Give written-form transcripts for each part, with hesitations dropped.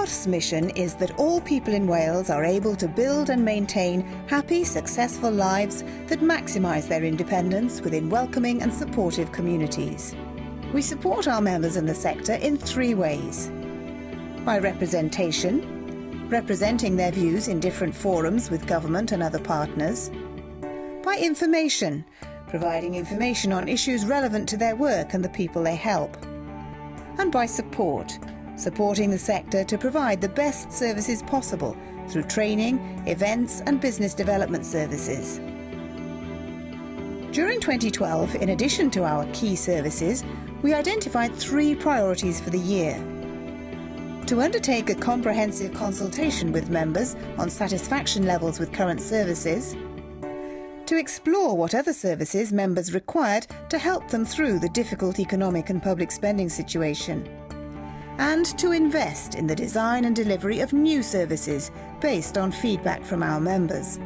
Cymorth's mission is that all people in Wales are able to build and maintain happy, successful lives that maximise their independence within welcoming and supportive communities. We support our members in the sector in 3 ways. By representation, representing their views in different forums with government and other partners. By information, providing information on issues relevant to their work and the people they help. And by support, supporting the sector to provide the best services possible through training, events and business development services. During 2012, in addition to our key services, we identified 3 priorities for the year. To undertake a comprehensive consultation with members on satisfaction levels with current services, to explore what other services members required to help them through the difficult economic and public spending situation, and to invest in the design and delivery of new services based on feedback from our members.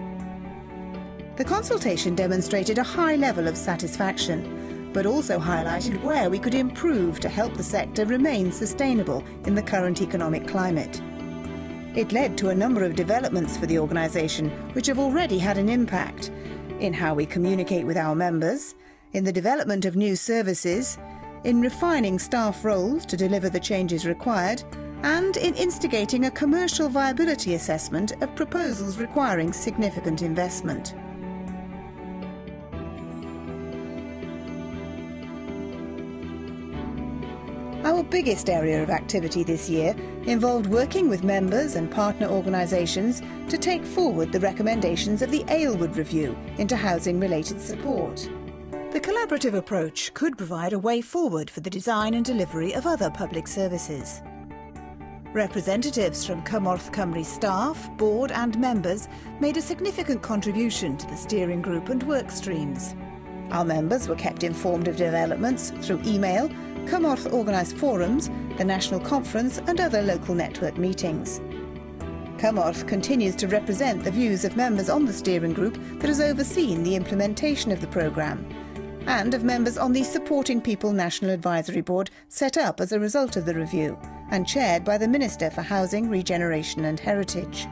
The consultation demonstrated a high level of satisfaction, but also highlighted where we could improve to help the sector remain sustainable in the current economic climate. It led to a number of developments for the organisation which have already had an impact in how we communicate with our members, in the development of new services, in refining staff roles to deliver the changes required, and in instigating a commercial viability assessment of proposals requiring significant investment. Our biggest area of activity this year involved working with members and partner organisations to take forward the recommendations of the Aylward Review into housing-related support. The collaborative approach could provide a way forward for the design and delivery of other public services. Representatives from Cymorth Cymru staff, board and members made a significant contribution to the steering group and work streams. Our members were kept informed of developments through email, Cymorth organised forums, the national conference and other local network meetings. Cymorth continues to represent the views of members on the steering group that has overseen the implementation of the programme, and of members on the Supporting People National Advisory Board set up as a result of the review and chaired by the Minister for Housing, Regeneration and Heritage.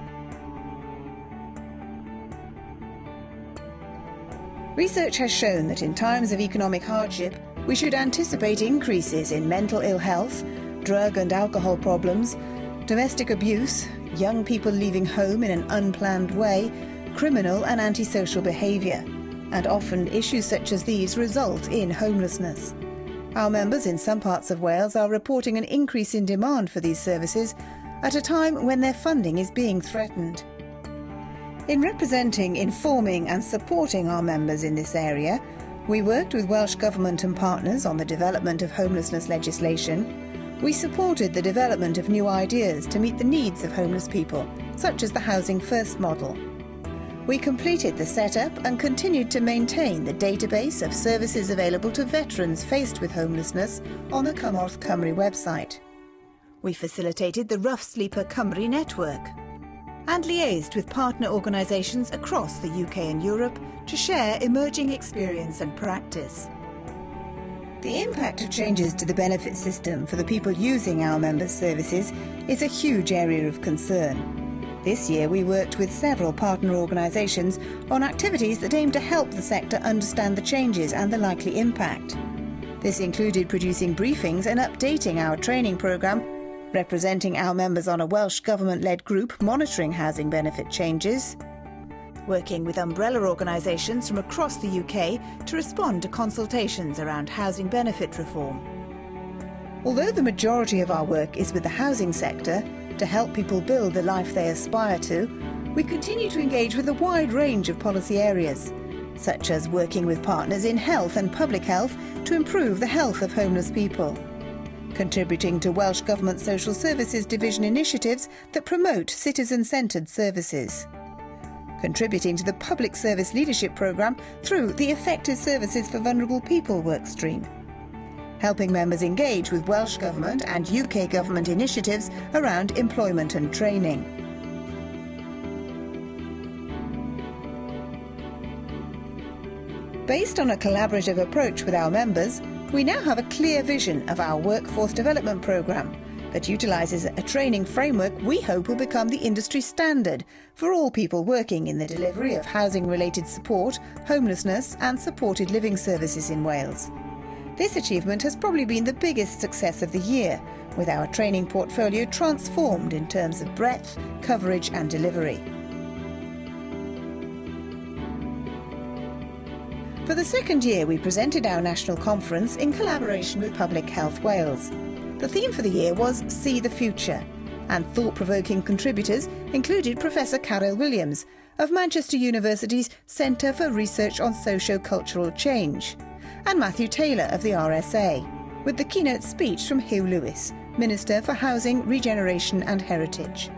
Research has shown that in times of economic hardship, we should anticipate increases in mental ill health, drug and alcohol problems, domestic abuse, young people leaving home in an unplanned way, criminal and antisocial behaviour, and often issues such as these result in homelessness. Our members in some parts of Wales are reporting an increase in demand for these services at a time when their funding is being threatened. In representing, informing and supporting our members in this area, we worked with Welsh Government and partners on the development of homelessness legislation. We supported the development of new ideas to meet the needs of homeless people, such as the Housing First model. We completed the setup and continued to maintain the database of services available to veterans faced with homelessness on the Cymorth Cymru website. We facilitated the Rough Sleeper Cymru network and liaised with partner organisations across the UK and Europe to share emerging experience and practice. The impact of changes to the benefit system for the people using our members' services is a huge area of concern. This year we worked with several partner organisations on activities that aim to help the sector understand the changes and the likely impact. This included producing briefings and updating our training programme, representing our members on a Welsh Government-led group monitoring housing benefit changes, working with umbrella organisations from across the UK to respond to consultations around housing benefit reform. Although the majority of our work is with the housing sector, to help people build the life they aspire to, we continue to engage with a wide range of policy areas, such as working with partners in health and public health to improve the health of homeless people, contributing to Welsh Government Social Services Division initiatives that promote citizen-centred services, contributing to the Public Service Leadership Programme through the Effective Services for Vulnerable People workstream, helping members engage with Welsh Government and UK Government initiatives around employment and training. Based on a collaborative approach with our members, we now have a clear vision of our workforce development programme that utilises a training framework we hope will become the industry standard for all people working in the delivery of housing-related support, homelessness and supported living services in Wales. This achievement has probably been the biggest success of the year, with our training portfolio transformed in terms of breadth, coverage and delivery. For the second year, we presented our national conference in collaboration with Public Health Wales. The theme for the year was See the Future, and thought-provoking contributors included Professor Carol Williams of Manchester University's Centre for Research on Socio-Cultural Change, and Matthew Taylor of the RSA, with the keynote speech from Hugh Lewis, Minister for Housing, Regeneration and Heritage.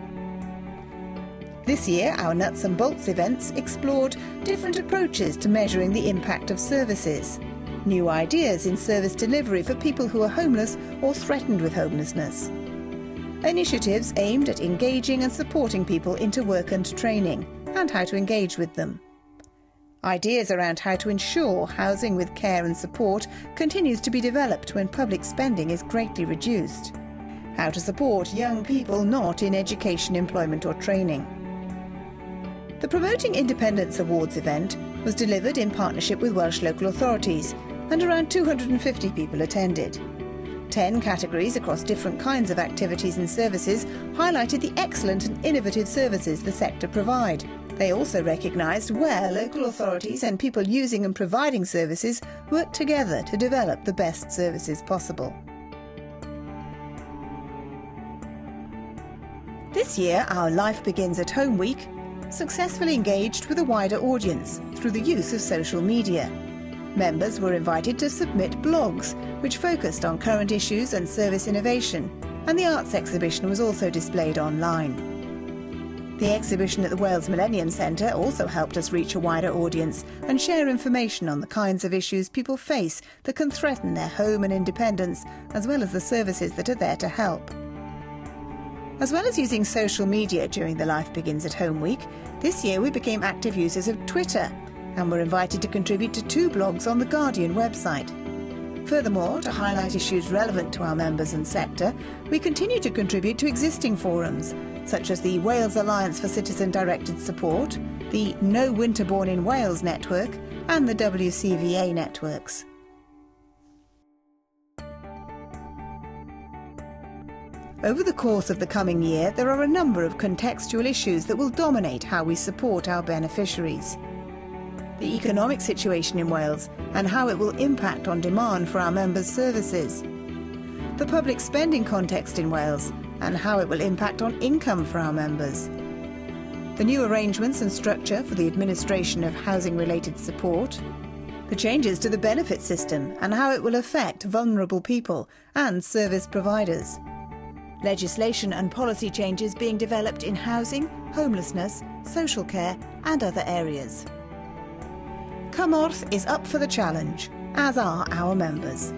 This year, our Nuts and Bolts events explored different approaches to measuring the impact of services, new ideas in service delivery for people who are homeless or threatened with homelessness, initiatives aimed at engaging and supporting people into work and training, and how to engage with them, ideas around how to ensure housing with care and support continues to be developed when public spending is greatly reduced, how to support young people not in education, employment or training. The Promoting Independence Awards event was delivered in partnership with Welsh local authorities, and around 250 people attended. 10 categories across different kinds of activities and services highlighted the excellent and innovative services the sector provide. They also recognised where local authorities and people using and providing services work together to develop the best services possible. This year, our Life Begins at Home Week successfully engaged with a wider audience through the use of social media. Members were invited to submit blogs which focused on current issues and service innovation, and the arts exhibition was also displayed online. The exhibition at the Wales Millennium Centre also helped us reach a wider audience and share information on the kinds of issues people face that can threaten their home and independence, as well as the services that are there to help. As well as using social media during the Life Begins at Home week, this year we became active users of Twitter and were invited to contribute to 2 blogs on the Guardian website. Furthermore, to highlight issues relevant to our members and sector, we continue to contribute to existing forums, such as the Wales Alliance for Citizen-Directed Support, the No Winterborne in Wales network and the WCVA networks. Over the course of the coming year, there are a number of contextual issues that will dominate how we support our beneficiaries. The economic situation in Wales and how it will impact on demand for our members' services. The public spending context in Wales and how it will impact on income for our members. The new arrangements and structure for the administration of housing-related support. The changes to the benefit system and how it will affect vulnerable people and service providers. Legislation and policy changes being developed in housing, homelessness, social care and other areas. Cymorth is up for the challenge, as are our members.